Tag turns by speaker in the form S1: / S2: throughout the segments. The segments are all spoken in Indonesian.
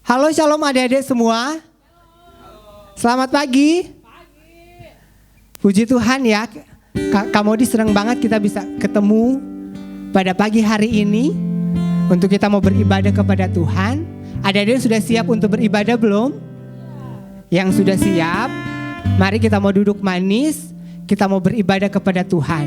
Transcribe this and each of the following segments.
S1: Halo shalom adik-adik semua. Selamat pagi. Puji Tuhan ya. Kak Modi senang banget kita bisa ketemu pada pagi hari ini untuk kita mau beribadah kepada Tuhan. Adik-adik sudah siap untuk beribadah belum? Yang sudah siap, mari kita mau duduk manis, kita mau beribadah kepada Tuhan.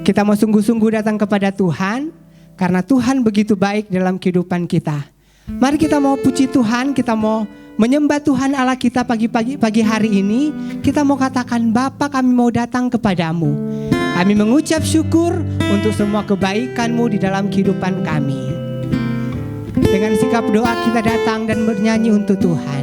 S1: Kita mau sungguh-sungguh datang kepada Tuhan karena Tuhan begitu baik dalam kehidupan kita. Mari kita mau puji Tuhan, kita mau menyembah Tuhan Allah kita pagi hari ini. Kita mau katakan, Bapa, kami mau datang kepadamu. Kami mengucap syukur untuk semua kebaikan-Mu di dalam kehidupan kami. Dengan sikap doa kita datang dan bernyanyi untuk Tuhan.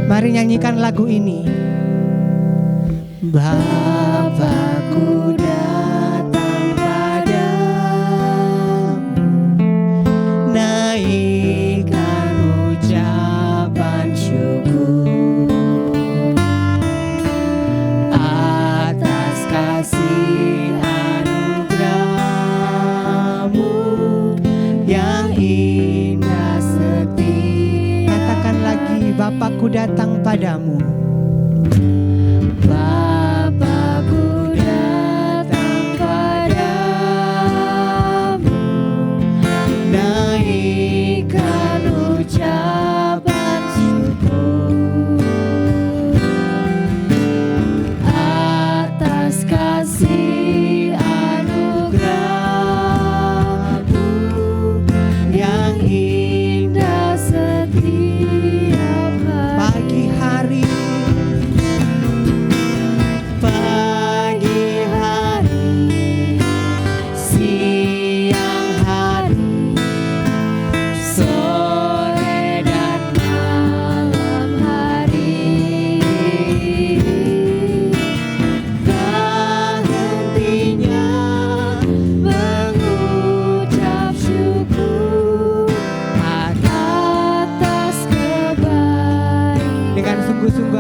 S1: Mari nyanyikan lagu ini. Bapakku datang padamu, naikkan ucapan syukur atas kasih anugerah-Mu yang indah setia. Katakan lagi, Bapakku datang padamu.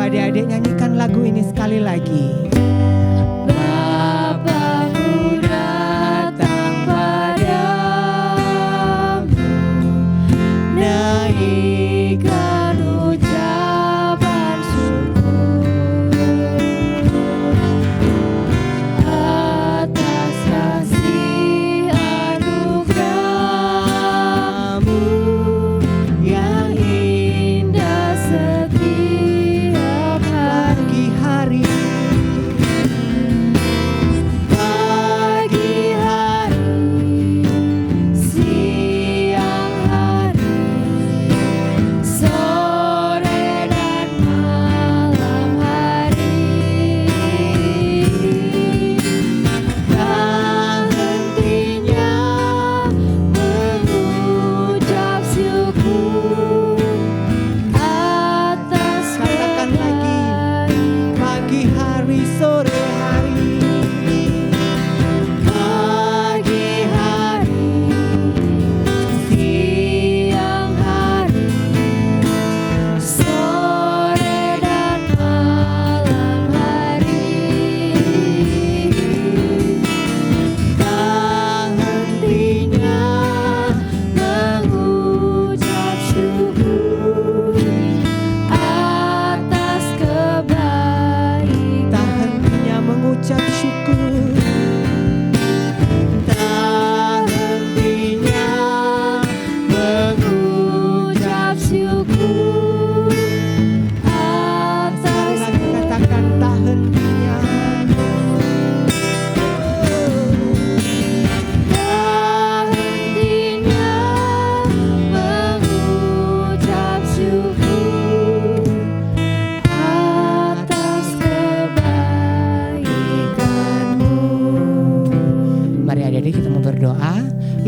S1: Adik-adik nyanyikan lagu ini sekali lagi. Bapakku datang padamu, naikkan ucapan syukur atas kasih anugerah-Mu yang indah setia.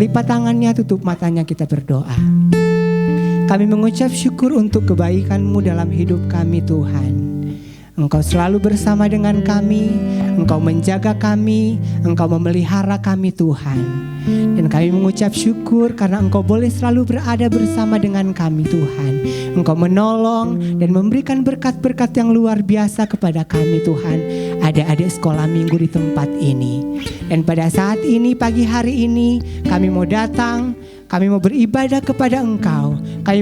S1: Lipat tangannya, tutup matanya, kita berdoa. Kami mengucap syukur untuk kebaikan-Mu dalam hidup kami Tuhan. Engkau selalu bersama dengan kami, Engkau menjaga kami, Engkau memelihara kami Tuhan. Dan kami mengucap syukur karena Engkau boleh selalu berada bersama dengan kami Tuhan. Engkau menolong dan memberikan berkat-berkat yang luar biasa kepada kami Tuhan. Adik-adik sekolah minggu di tempat ini. Dan pada saat ini, pagi hari ini, kami mau datang, kami mau beribadah kepada Engkau. Kami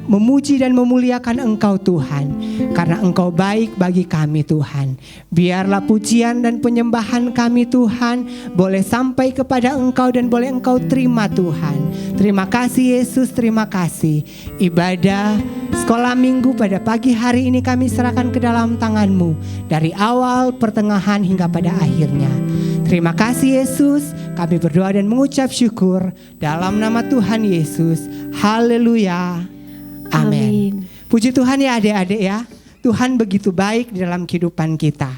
S1: memuji dan memuliakan Engkau Tuhan, karena Engkau baik bagi kami Tuhan. Biarlah pujian dan penyembahan kami Tuhan boleh sampai kepada Engkau dan boleh Engkau terima Tuhan. Terima kasih Yesus, terima kasih. Ibadah sekolah minggu pada pagi hari ini kami serahkan ke dalam tangan-Mu, dari awal, pertengahan hingga pada akhirnya. Terima kasih Yesus, kami berdoa dan mengucap syukur dalam nama Tuhan Yesus. Haleluya. Amin. Puji Tuhan ya adik-adik ya. Tuhan begitu baik di dalam kehidupan kita.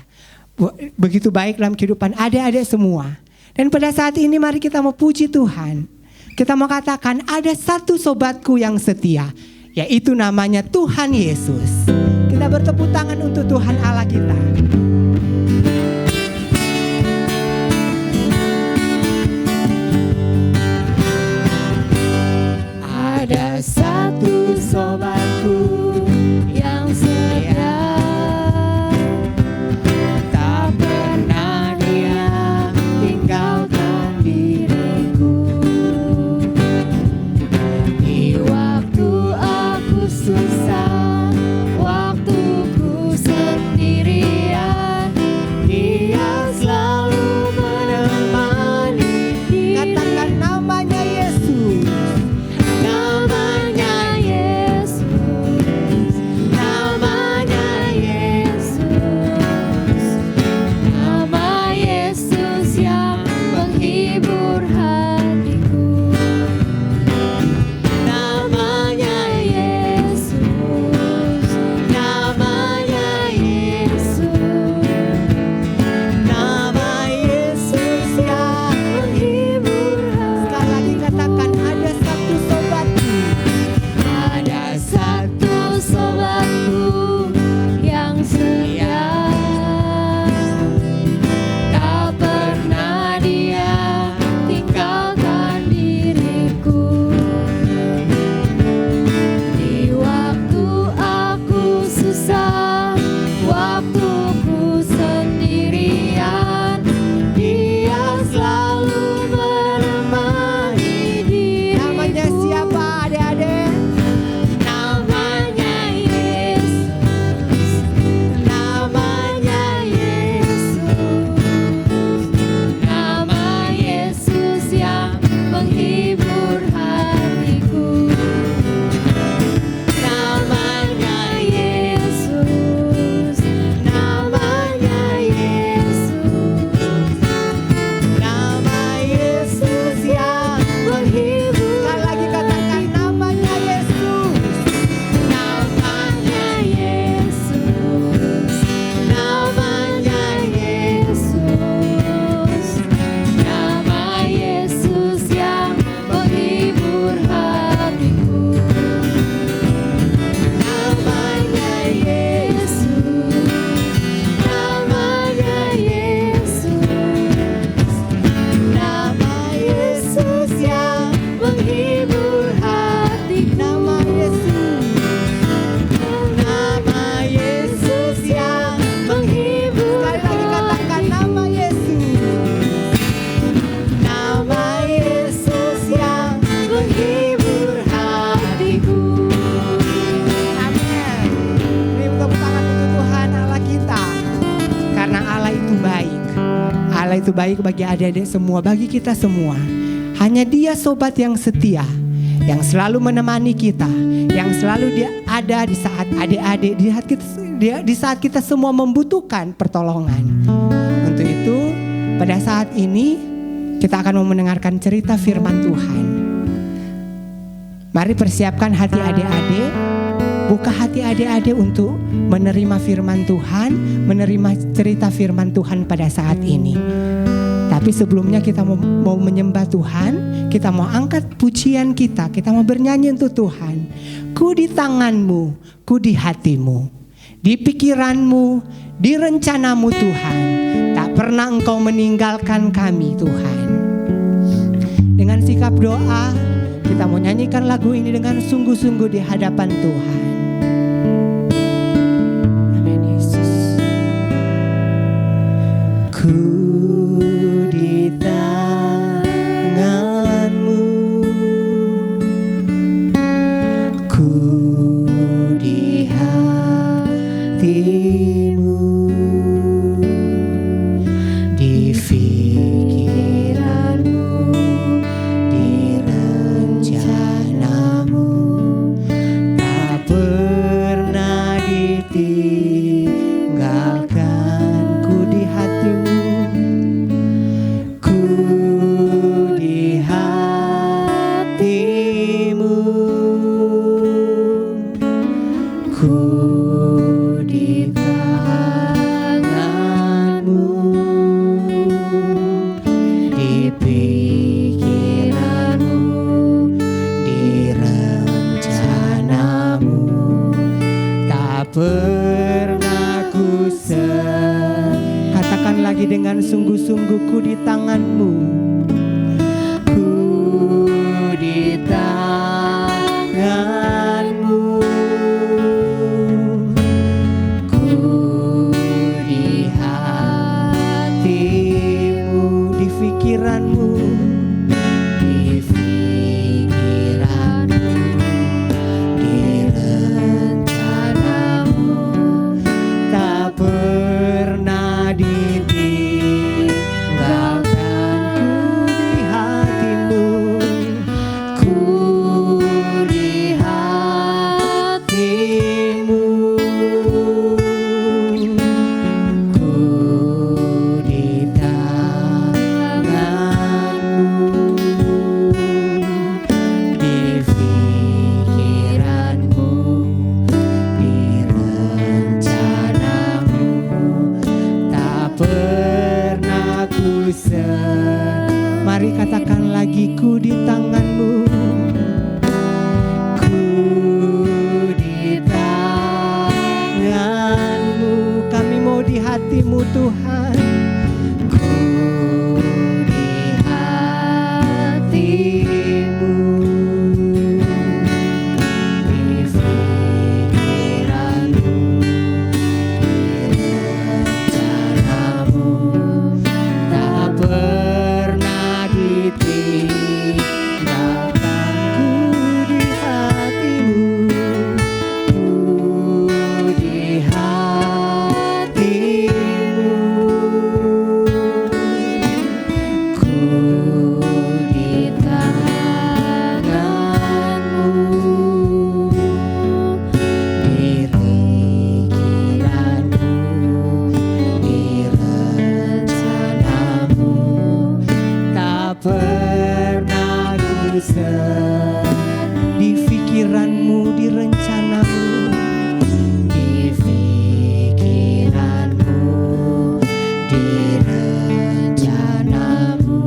S1: Begitu baik dalam kehidupan adik-adik semua. Dan pada saat ini mari kita mau puji Tuhan. Kita mau katakan ada satu sobatku yang setia, yaitu namanya Tuhan Yesus. Kita bertepuk tangan untuk Tuhan Allah kita. Ada satu sobatku yang setia, tak pernah dia tinggalkan diriku. Di waktu aku susah, waktuku sendirian, dia selalu menemani diriku. Katakan namanya Yesus. Itu baik bagi adik-adik semua, bagi kita semua. Hanya Dia sobat yang setia, yang selalu menemani kita, yang selalu Dia ada di saat adik-adik, di saat kita semua membutuhkan pertolongan. Untuk itu, pada saat ini kita akan mendengarkan cerita firman Tuhan. Mari persiapkan hati adik-adik, buka hati adik-adik untuk menerima firman Tuhan, menerima cerita firman Tuhan pada saat ini. Tapi sebelumnya kita mau menyembah Tuhan, kita mau angkat pujian kita mau bernyanyi untuk Tuhan. Ku di tangan-Mu, ku di hati-Mu. di pikiran-Mu, di rencana-Mu Tuhan. Tak pernah Engkau meninggalkan kami Tuhan. Dengan sikap doa, kita mau nyanyikan lagu ini dengan sungguh-sungguh di hadapan Tuhan. Amin Yesus. Ku di tangan-Mu, ku di hati-Mu, di pikiran-Mu, di rencana-Mu, tak pernah ditinggalkanku di hati-Mu, ku di hati-Mu, ku di tangan-Mu, di pikiran-Mu, di rencana-Mu, tak pernah ku katakan lagi dengan sungguh-sungguh, ku di tangan-Mu, ku di tangan-Mu, ku di hati-Mu, di pikiran-Mu, di pikiran-Mu, di rencana-Mu, tak pernah ditinggalkanku di hati-Mu, ku di hati-Mu, ku di tangan-Mu, di pikiran-Mu, di rencana-Mu, tak pernah ku Mari katakan lagi, ku di tangan-Mu, ku di tangan-Mu, kami mau di hati-Mu Tuhan, ku di hati-Mu, di pikiran-Mu, di rencana-Mu, tak pernah ditinggalkanku di hati-Mu, ku di hati-Mu, ku di tangan-Mu, di pikiran-Mu, di rencana-Mu, tak pernah ku di pikiran-Mu, di rencana-Mu, di pikiran-Mu, di rencana-Mu,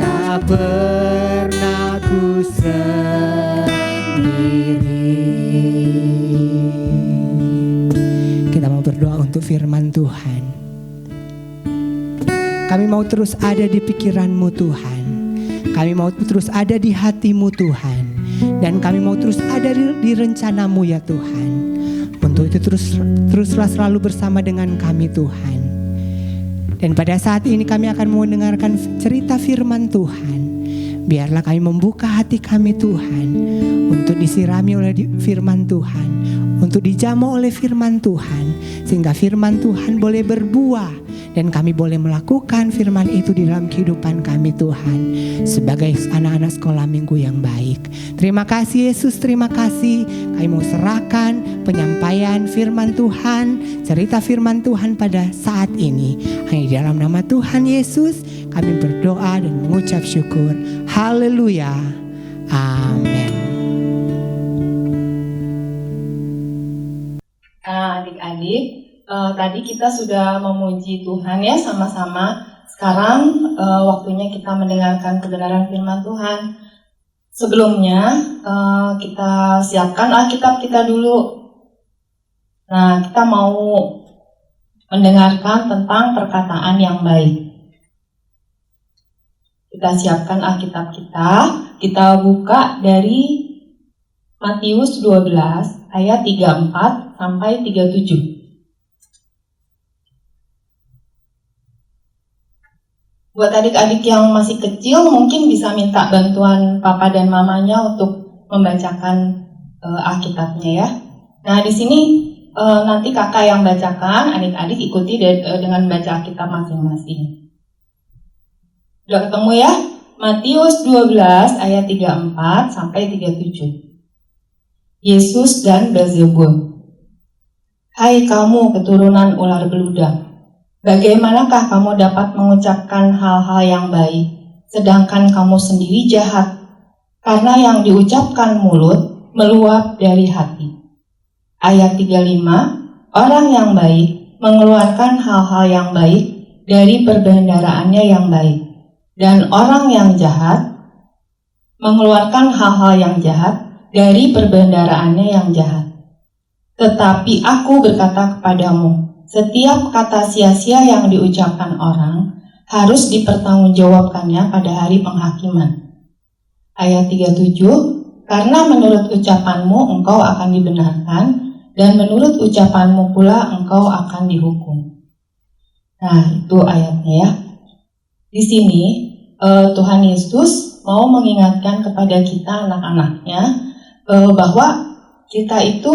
S1: tak pernah ku sendiri. Kita mau berdoa untuk firman Tuhan. Kami mau terus ada di pikiran-Mu Tuhan. Kami mau terus ada di hati-Mu Tuhan. Dan kami mau terus ada di rencana-Mu ya Tuhan. Untuk itu teruslah selalu bersama dengan kami Tuhan. Dan pada saat ini kami akan mendengarkan cerita firman Tuhan. Biarlah kami membuka hati kami Tuhan, untuk disirami oleh firman Tuhan, untuk dijamu oleh firman Tuhan, sehingga firman Tuhan boleh berbuah dan kami boleh melakukan firman itu di dalam kehidupan kami Tuhan, sebagai anak-anak sekolah minggu yang baik. Terima kasih Yesus, terima kasih. Kami mau serahkan penyampaian firman Tuhan, cerita firman Tuhan pada saat ini. Hanya di dalam nama Tuhan Yesus kami berdoa dan mengucap syukur. Haleluya. Amin.
S2: Adik-adik, tadi kita sudah memuji Tuhan ya sama-sama. Sekarang waktunya kita mendengarkan kebenaran firman Tuhan. Sebelumnya kita siapkan Alkitab kita dulu. Nah, kita mau mendengarkan tentang perkataan yang baik. Kita siapkan Alkitab kita buka dari Matius 12 ayat 34 sampai 37. Buat adik-adik yang masih kecil mungkin bisa minta bantuan papa dan mamanya untuk membacakan Alkitabnya ya. Nah, di sini nanti kakak yang bacakan, adik-adik ikuti dengan baca Alkitab masing-masing. Udah ketemu ya? Matius 12 ayat 34 sampai 37. Yesus dan Beelzebul. Hai kamu keturunan ular beludak, bagaimanakah kamu dapat mengucapkan hal-hal yang baik, sedangkan kamu sendiri jahat? Karena yang diucapkan mulut meluap dari hati. Ayat 35, orang yang baik mengeluarkan hal-hal yang baik dari perbendaharaannya yang baik, dan orang yang jahat mengeluarkan hal-hal yang jahat dari perbendaharaannya yang jahat. Tetapi aku berkata kepadamu, setiap kata sia-sia yang diucapkan orang harus dipertanggungjawabkannya pada hari penghakiman. Ayat 37, karena menurut ucapanmu engkau akan dibenarkan, dan menurut ucapanmu pula engkau akan dihukum. Nah, itu ayatnya ya. Di sini Tuhan Yesus mau mengingatkan kepada kita anak-anaknya bahwa kita itu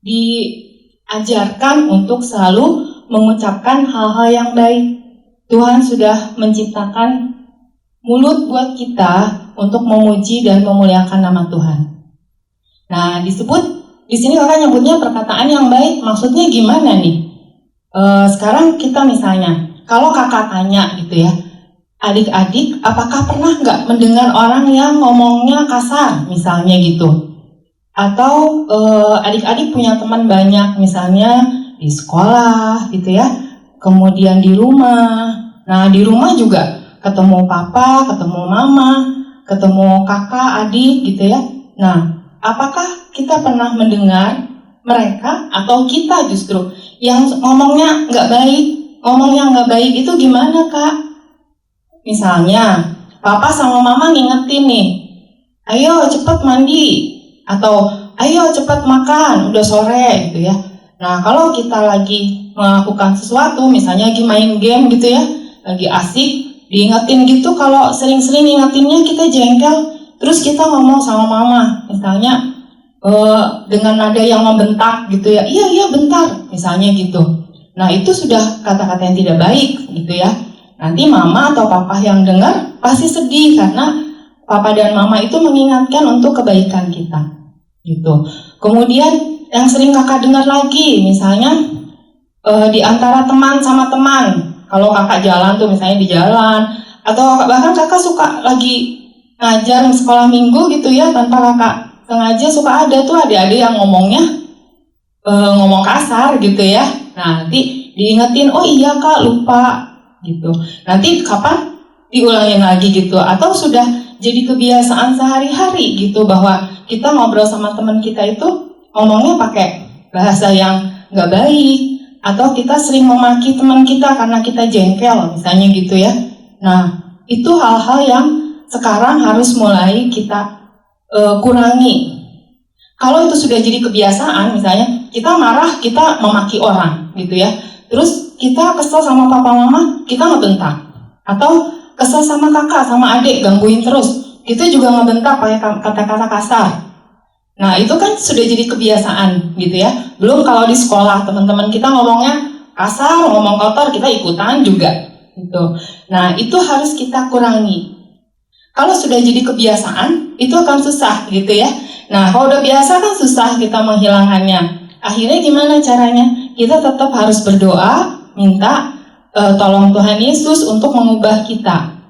S2: diajarkan untuk selalu mengucapkan hal-hal yang baik. Tuhan sudah menciptakan mulut buat kita untuk memuji dan memuliakan nama Tuhan. Nah, disebut di sini kakak nyebutnya perkataan yang baik, maksudnya gimana nih? Sekarang kita misalnya, kalau kakak tanya gitu ya, adik-adik, apakah pernah nggak mendengar orang yang ngomongnya kasar, misalnya gitu? Atau adik-adik punya teman banyak, misalnya di sekolah gitu ya, kemudian di rumah. Nah, di rumah juga ketemu papa, ketemu mama, ketemu kakak, adik gitu ya. Nah, apakah kita pernah mendengar mereka atau kita justru yang ngomongnya nggak baik? Ngomongnya nggak baik itu gimana kak? Misalnya, papa sama mama ngingetin nih, ayo cepet mandi, atau ayo cepet makan, udah sore gitu ya. Nah, kalau kita lagi melakukan sesuatu, misalnya lagi main game gitu ya, lagi asik, diingetin gitu, kalau sering-sering ingetinnya kita jengkel, terus kita ngomong sama mama, misalnya dengan nada yang membentak gitu ya, iya bentar, misalnya gitu. Nah, itu sudah kata-kata yang tidak baik gitu ya. Nanti mama atau papa yang dengar pasti sedih karena papa dan mama itu mengingatkan untuk kebaikan kita gitu. Kemudian yang sering kakak dengar lagi, misalnya di antara teman sama teman, kalau kakak jalan tuh misalnya di jalan, atau bahkan kakak suka lagi ngajar sekolah minggu gitu ya, tanpa kakak sengaja suka ada tuh adik-adik yang ngomongnya ngomong kasar gitu ya. Nah, nanti diingetin, oh iya kak lupa gitu. Nanti kapan diulangin lagi gitu, atau sudah jadi kebiasaan sehari-hari gitu bahwa kita ngobrol sama teman kita itu ngomongnya pakai bahasa yang nggak baik, atau kita sering memaki teman kita karena kita jengkel misalnya gitu ya. Nah, itu hal-hal yang sekarang harus mulai kita kurangi. Kalau itu sudah jadi kebiasaan, misalnya kita marah, kita memaki orang gitu ya, terus kita kesel sama papa mama, kita ngebentak, atau kesel sama kakak, sama adik, gangguin terus, kita juga ngebentak pakai kata-kata kasar. Nah, itu kan sudah jadi kebiasaan gitu ya. Belum kalau di sekolah teman-teman kita ngomongnya kasar, ngomong kotor, kita ikutan juga gitu. Nah, itu harus kita kurangi. Kalau sudah jadi kebiasaan, itu akan susah gitu ya. Nah, kalau udah biasa kan susah kita menghilangkannya. Akhirnya gimana caranya? Kita tetap harus berdoa, minta tolong Tuhan Yesus untuk mengubah kita.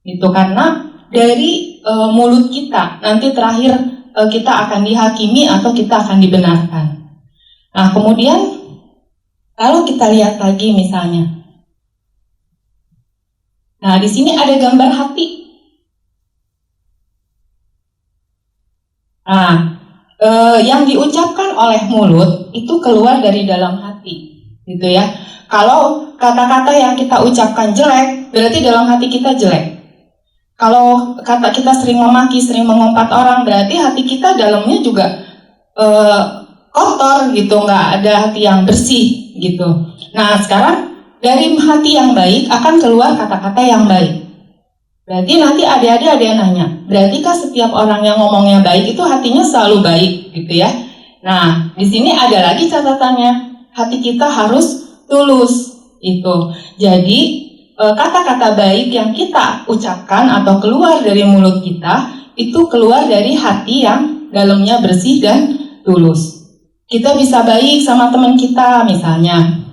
S2: Itu karena dari mulut kita, nanti terakhir kita akan dihakimi atau kita akan dibenarkan. Nah, kemudian kalau kita lihat lagi misalnya, nah di sini ada gambar hati. Nah, yang diucapkan oleh mulut itu keluar dari dalam hati, gitu ya. Kalau kata-kata yang kita ucapkan jelek, berarti dalam hati kita jelek. Kalau kata kita sering memaki, sering mengumpat orang, berarti hati kita dalamnya juga kotor gitu, nggak ada hati yang bersih gitu. Nah sekarang dari hati yang baik akan keluar kata-kata yang baik. Berarti nanti adik-adik ada yang nanya, berartikah setiap orang yang ngomongnya baik itu hatinya selalu baik gitu ya? Nah di sini ada lagi catatannya, hati kita harus tulus itu. Jadi kata-kata baik yang kita ucapkan atau keluar dari mulut kita itu keluar dari hati yang dalamnya bersih dan tulus. Kita bisa baik sama teman kita misalnya,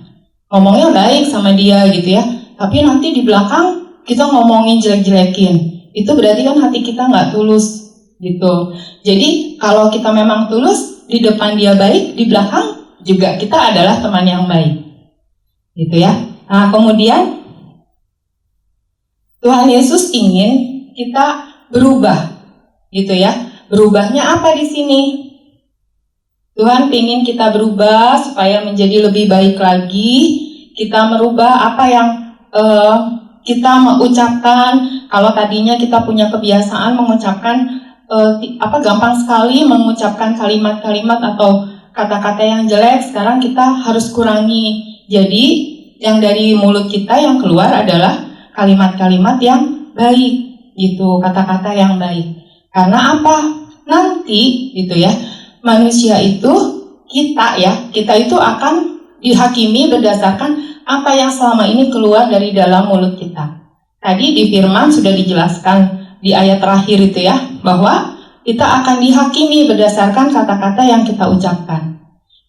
S2: ngomongnya baik sama dia gitu ya, tapi nanti di belakang kita ngomongin jelek-jelekin, itu berarti kan hati kita nggak tulus gitu. Jadi kalau kita memang tulus, di depan dia baik, di belakang juga kita adalah teman yang baik gitu ya. Nah kemudian Tuhan Yesus ingin kita berubah gitu ya. Berubahnya apa di sini? Tuhan ingin kita berubah supaya menjadi lebih baik lagi. Kita merubah apa yang kita mengucapkan. Kalau tadinya kita punya kebiasaan mengucapkan gampang sekali mengucapkan kalimat-kalimat atau kata-kata yang jelek, sekarang kita harus kurangi. Jadi yang dari mulut kita yang keluar adalah kalimat-kalimat yang baik gitu, kata-kata yang baik. Karena apa? Nanti gitu ya, manusia itu kita itu akan dihakimi berdasarkan apa yang selama ini keluar dari dalam mulut kita. Tadi di firman sudah dijelaskan di ayat terakhir itu ya, bahwa kita akan dihakimi berdasarkan kata-kata yang kita ucapkan.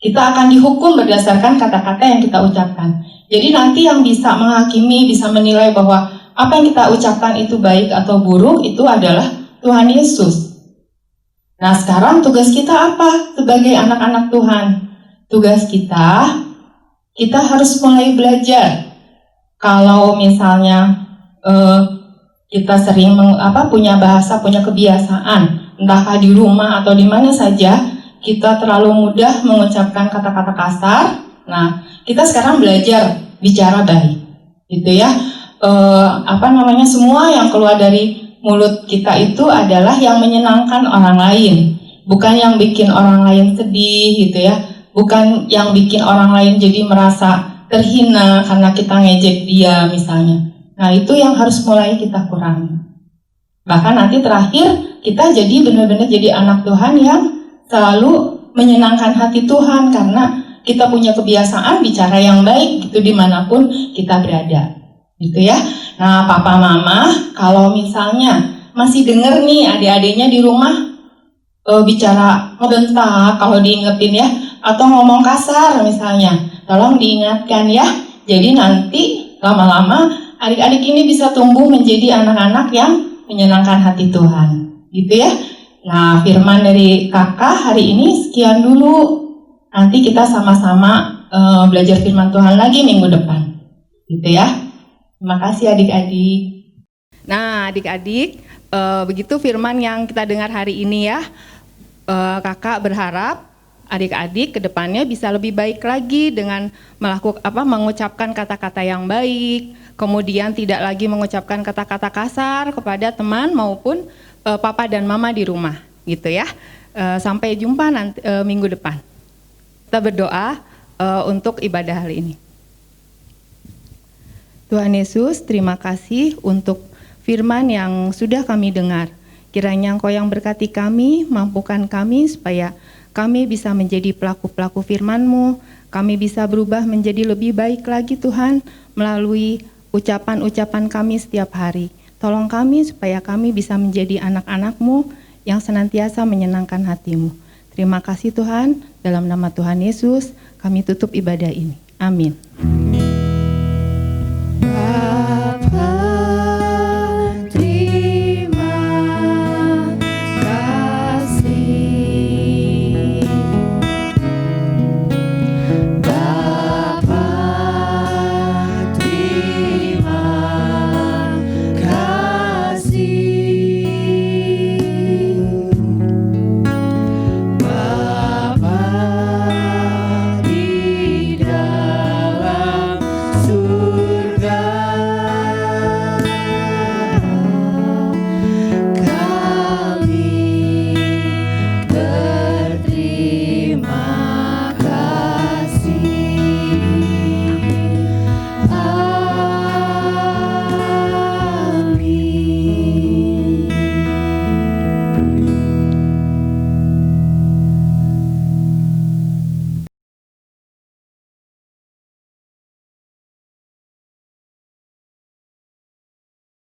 S2: Kita akan dihukum berdasarkan kata-kata yang kita ucapkan. Jadi nanti yang bisa menghakimi, bisa menilai bahwa apa yang kita ucapkan itu baik atau buruk, itu adalah Tuhan Yesus. Nah sekarang tugas kita apa sebagai anak-anak Tuhan? Tugas kita harus mulai belajar. Kalau misalnya kita sering punya bahasa, punya kebiasaan, entahkah di rumah atau di mana saja, kita terlalu mudah mengucapkan kata-kata kasar. Nah, kita sekarang belajar bicara baik, gitu ya. Semua yang keluar dari mulut kita itu adalah yang menyenangkan orang lain, bukan yang bikin orang lain sedih, gitu ya. Bukan yang bikin orang lain jadi merasa terhina karena kita ngejek dia misalnya. Nah itu yang harus mulai kita kurangi. Bahkan nanti terakhir kita jadi benar-benar jadi anak Tuhan yang selalu menyenangkan hati Tuhan, karena kita punya kebiasaan bicara yang baik gitu dimanapun kita berada gitu ya. Nah papa mama kalau misalnya masih denger nih adik-adiknya di rumah bicara ngebentak, kalau diingetin ya, atau ngomong kasar misalnya, tolong diingatkan ya. Jadi nanti lama-lama adik-adik ini bisa tumbuh menjadi anak-anak yang menyenangkan hati Tuhan, gitu ya. Nah firman dari kakak hari ini sekian dulu. Nanti kita sama-sama belajar firman Tuhan lagi minggu depan, gitu ya. Terima kasih adik-adik.
S3: Nah adik-adik, begitu firman yang kita dengar hari ini ya. Kakak berharap adik-adik ke depannya bisa lebih baik lagi dengan mengucapkan kata-kata yang baik, kemudian tidak lagi mengucapkan kata-kata kasar kepada teman maupun papa dan mama di rumah, gitu ya. Sampai jumpa nanti minggu depan. Kita berdoa untuk ibadah hari ini. Tuhan Yesus, terima kasih untuk firman yang sudah kami dengar. Kiranya Engkau yang berkati kami, mampukan kami supaya kami bisa menjadi pelaku-pelaku firman-Mu, kami bisa berubah menjadi lebih baik lagi Tuhan, melalui ucapan-ucapan kami setiap hari. Tolong kami supaya kami bisa menjadi anak-anak-Mu yang senantiasa menyenangkan hati-Mu. Terima kasih Tuhan, dalam nama Tuhan Yesus, kami tutup ibadah ini. Amin.